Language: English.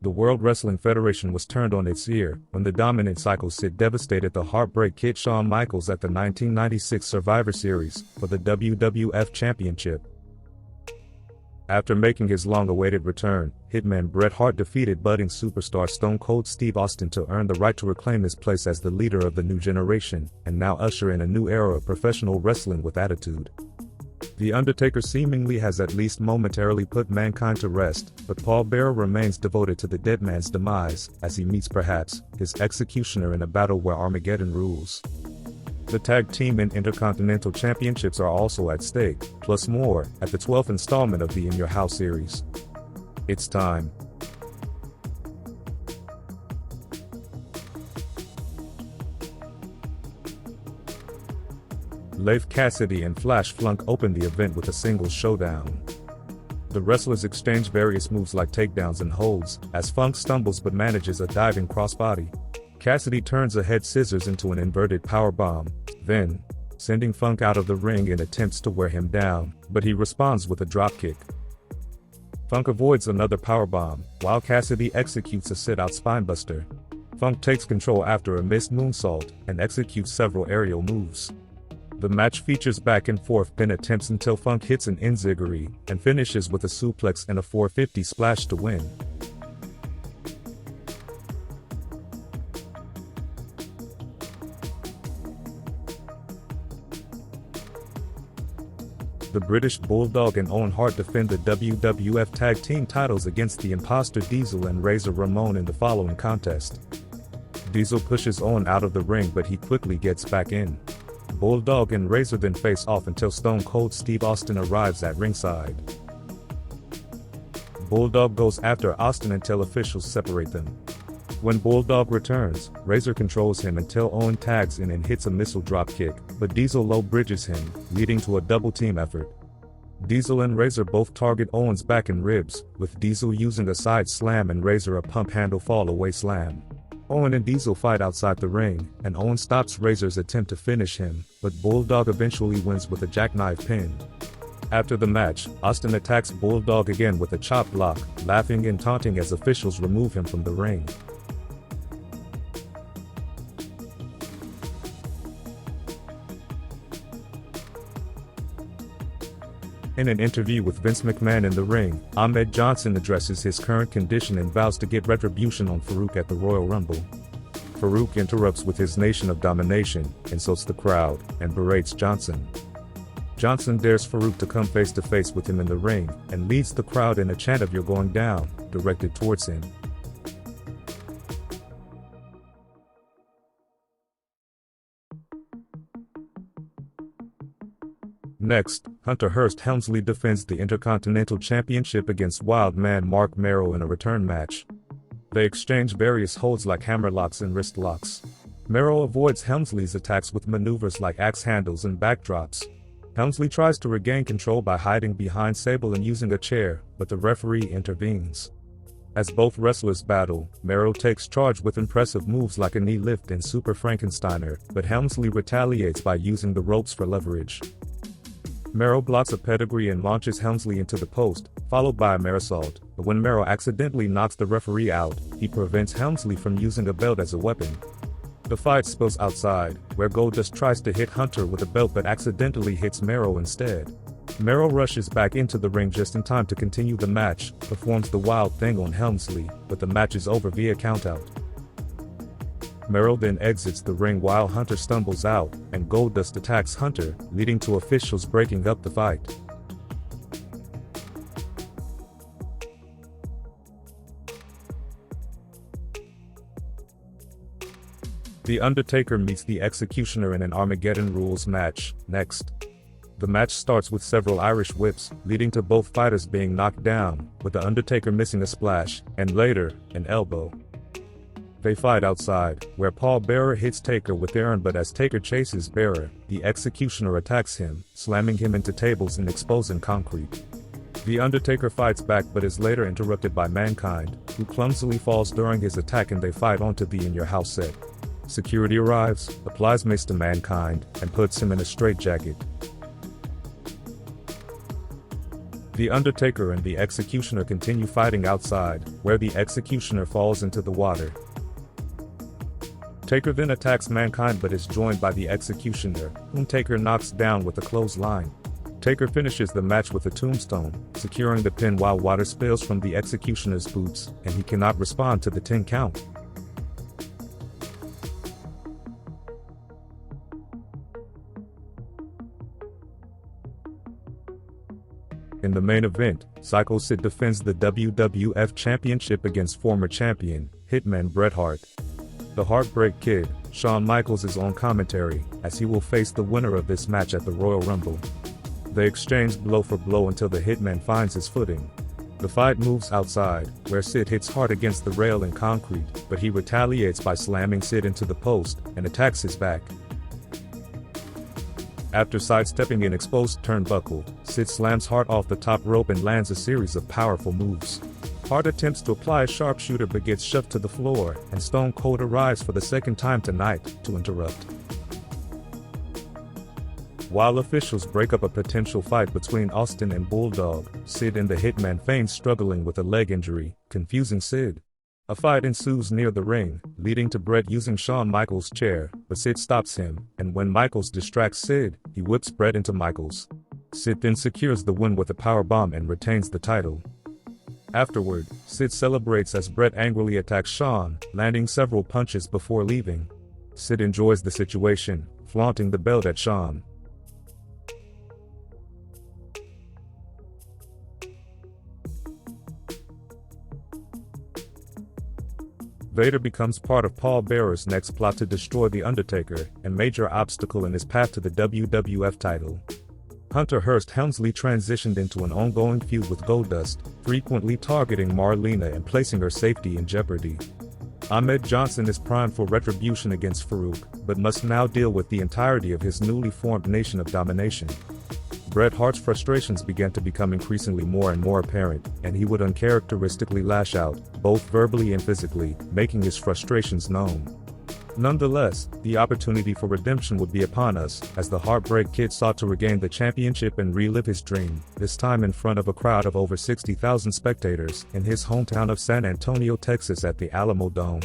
The World Wrestling Federation was turned on its ear when the dominant Psycho Sid devastated the Heartbreak Kid Shawn Michaels at the 1996 Survivor Series for the WWF Championship. After making his long-awaited return, Hitman Bret Hart defeated budding superstar Stone Cold Steve Austin to earn the right to reclaim his place as the leader of the new generation, and now usher in a new era of professional wrestling with attitude. The Undertaker seemingly has at least momentarily put mankind to rest, but Paul Bearer remains devoted to the dead man's demise, as he meets perhaps his executioner in a battle where Armageddon rules. The Tag Team and Intercontinental Championships are also at stake, plus more, at the 12th installment of the In Your House series. It's time. Leif Cassidy and Flash Flunk opened the event with a singles showdown. The wrestlers exchange various moves like takedowns and holds, as Funk stumbles but manages a diving crossbody. Cassidy turns a head scissors into an inverted powerbomb, then, sending Funk out of the ring and attempts to wear him down, but he responds with a dropkick. Funk avoids another powerbomb, while Cassidy executes a sit-out spinebuster. Funk takes control after a missed moonsault, and executes several aerial moves. The match features back-and-forth pin attempts until Funk hits an enziguri, and finishes with a suplex and a 450 splash to win. The British Bulldog and Owen Hart defend the WWF Tag Team titles against the Imposter Diesel and Razor Ramon in the following contest. Diesel pushes Owen out of the ring, but he quickly gets back in. Bulldog and Razor then face off until Stone Cold Steve Austin arrives at ringside. Bulldog goes after Austin until officials separate them. When Bulldog returns, Razor controls him until Owen tags in and hits a missile dropkick, but Diesel low bridges him, leading to a double team effort. Diesel and Razor both target Owen's back and ribs, with Diesel using a side slam and Razor a pump handle fall away slam. Owen and Diesel fight outside the ring, and Owen stops Razor's attempt to finish him, but Bulldog eventually wins with a jackknife pin. After the match, Austin attacks Bulldog again with a chop block, laughing and taunting as officials remove him from the ring. In an interview with Vince McMahon in the ring, Ahmed Johnson addresses his current condition and vows to get retribution on Farouk at the Royal Rumble. Farouk interrupts with his Nation of Domination, insults the crowd, and berates Johnson. Johnson dares Farouk to come face to face with him in the ring, and leads the crowd in a chant of "You're going down," directed towards him. Next, Hunter Hearst Helmsley defends the Intercontinental Championship against Wildman Marc Mero in a return match. They exchange various holds like hammerlocks and wrist locks. Mero avoids Helmsley's attacks with maneuvers like axe handles and backdrops. Helmsley tries to regain control by hiding behind Sable and using a chair, but the referee intervenes. As both wrestlers battle, Mero takes charge with impressive moves like a knee lift and Super Frankensteiner, but Helmsley retaliates by using the ropes for leverage. Mero blocks a pedigree and launches Helmsley into the post, followed by a Mersault, but when Mero accidentally knocks the referee out, he prevents Helmsley from using a belt as a weapon. The fight spills outside, where Goldust tries to hit Hunter with a belt but accidentally hits Mero instead. Mero rushes back into the ring just in time to continue the match, performs the Wild Thing on Helmsley, but the match is over via countout. Mero then exits the ring while Hunter stumbles out, and Goldust attacks Hunter, leading to officials breaking up the fight. The Undertaker meets the Executioner in an Armageddon Rules match, next. The match starts with several Irish whips, leading to both fighters being knocked down, with the Undertaker missing a splash, and later, an elbow. They fight outside, where Paul Bearer hits Taker with iron, but as Taker chases Bearer, the Executioner attacks him, slamming him into tables and exposing concrete. The Undertaker fights back but is later interrupted by Mankind, who clumsily falls during his attack, and they fight onto the In Your House set. Security arrives, applies mace to Mankind, and puts him in a straitjacket. The Undertaker and the Executioner continue fighting outside, where the Executioner falls into the water. Taker then attacks Mankind but is joined by the Executioner, whom Taker knocks down with a clothesline. Taker finishes the match with a tombstone, securing the pin while water spills from the Executioner's boots, and he cannot respond to the 10 count. In the main event, Psycho Sid defends the WWF Championship against former champion, Hitman Bret Hart. The Heartbreak Kid, Shawn Michaels, is on commentary, as he will face the winner of this match at the Royal Rumble. They exchange blow for blow until the Hitman finds his footing. The fight moves outside, where Sid hits Hart against the rail and concrete, but he retaliates by slamming Sid into the post and attacks his back. After sidestepping an exposed turnbuckle, Sid slams Hart off the top rope and lands a series of powerful moves. Hart attempts to apply a sharpshooter but gets shoved to the floor, and Stone Cold arrives for the second time tonight to interrupt. While officials break up a potential fight between Austin and Bulldog, Sid and the Hitman feign struggling with a leg injury, confusing Sid. A fight ensues near the ring, leading to Bret using Shawn Michaels' chair, but Sid stops him, and when Michaels distracts Sid, he whips Bret into Michaels. Sid then secures the win with a powerbomb and retains the title. Afterward, Sid celebrates as Bret angrily attacks Shawn, landing several punches before leaving. Sid enjoys the situation, flaunting the belt at Shawn. Vader becomes part of Paul Bearer's next plot to destroy The Undertaker, a major obstacle in his path to the WWF title. Hunter Hearst Helmsley transitioned into an ongoing feud with Goldust, frequently targeting Marlena and placing her safety in jeopardy. Ahmed Johnson is primed for retribution against Farouk, but must now deal with the entirety of his newly formed Nation of Domination. Bret Hart's frustrations began to become increasingly more and more apparent, and he would uncharacteristically lash out, both verbally and physically, making his frustrations known. Nonetheless, the opportunity for redemption would be upon us, as the Heartbreak Kid sought to regain the championship and relive his dream, this time in front of a crowd of over 60,000 spectators, in his hometown of San Antonio, Texas at the Alamo Dome.